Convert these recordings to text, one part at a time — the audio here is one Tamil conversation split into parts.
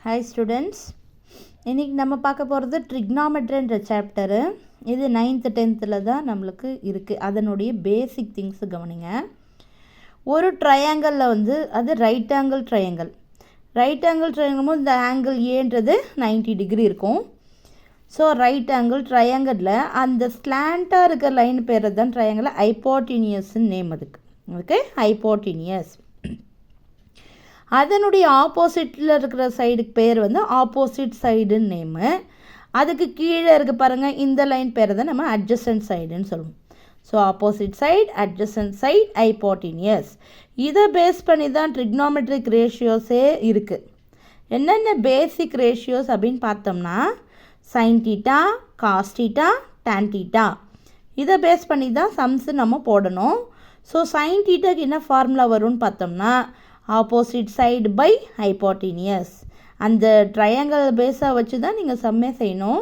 Hi students, இன்னைக்கு நம்ம பார்க்க போகிறது ட்ரிக்னாமெட்ரின்ற சாப்டரு. இது 9th 10th தான் நம்மளுக்கு இருக்குது. அதனுடைய பேசிக் திங்ஸ் கவனிங்க. ஒரு ட்ரையாங்கிளில் அது right angle triangle. Right angle triangle இந்த ஆங்கிள் ஏன்றது 90 டிகிரி இருக்கும். ஸோ ரைட் ஆங்கிள் ட்ரையாங்கிளில் அந்த ஸ்லாண்டாக இருக்கிற லைன் பேர் தான் ட்ரையாங்கிள் ஹைப்போட்டினியஸ்ன்னு நேம் அதுக்கு. Okay, hypotenuse. அதனுடைய ஆப்போசிட்டில் இருக்கிற சைடுக்கு பேர் ஆப்போசிட் சைடுன்னு நேமு. அதுக்கு கீழே இருக்க பாருங்கள், இந்த லைன் பேர் தான் நம்ம அட்ஜசன்ட் சைடுன்னு சொல்லுவோம். So opposite side, adjacent side, hypotenuse. இதை பேஸ் பண்ணி தான் ட்ரிக்னாமெட்ரிக் ரேஷியோஸே இருக்குது. என்னென்ன பேசிக் ரேஷியோஸ் அப்படின்னு பார்த்தோம்னா sine theta, cos theta, tan theta. இதை பேஸ் பண்ணி தான் சம்ஸு நம்ம போடணும். ஸோ சைன் தீட்டாக்கு என்ன ஃபார்முலா வரும்னு பார்த்தோம்னா ஆப்போசிட் சைடு பை ஹைப்போட்டினியஸ். அந்த ட்ரையாங்கிள் பேஸாக வச்சு தான் நீங்கள் சம்மே செய்யணும்.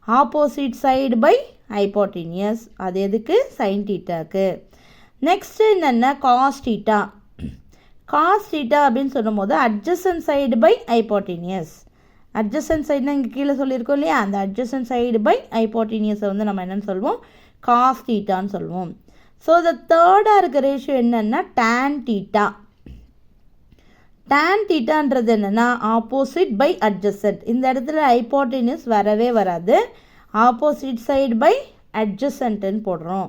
Opposite side by hypotenuse. அது எதுக்கு? சைன் தீட்டாக்கு. நெக்ஸ்ட்டு என்னென்ன? Cos theta. காஸ் தீட்டா அப்படின்னு சொல்லும் போது adjacent side by hypotenuse. Adjacent சைடுனா இங்கே கீழே சொல்லியிருக்கோம் இல்லையா, அந்த அட்ஜசன்ட் சைடு பை ஹைப்போட்டினியஸை நம்ம என்னென்னு சொல்லுவோம்? காஸ் தீட்டான்னு சொல்லுவோம். ஸோ இந்த தேர்டாக இருக்க ரேஷியோ என்னென்னா டான் தீட்டா. டான் தீட்டான்றது என்னென்னா ஆப்போசிட் பை அட்ஜசன்ட். இந்த இடத்துல ஹைப்போட்டினியஸ் வரவே வராது. ஆப்போசிட் சைடு பை அட்ஜசன்ட்டுன்னு போடுறோம்.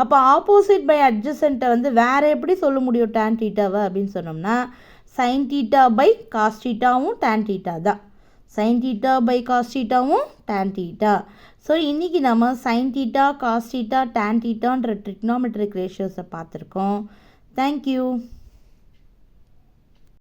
அப்போ ஆப்போசிட் பை அட்ஜசன்ட்டை வேறு எப்படி சொல்ல முடியும் டான் தீட்டாவை அப்படின்னு சொன்னோம்னா சைன் தீட்டா பை காஸ் தீட்டாவும் டான் தீட்டா தான். சைன் தீட்டா பை காஸ் தீட்டாவும் டான் தீட்டா. ஸோ இன்றைக்கி நம்ம sine theta, cos theta, tan தீட்டான்ற ட்ரிக்னாமெட்ரிக் ரேஷியோஸை பார்த்துருக்கோம். தேங்க்யூ.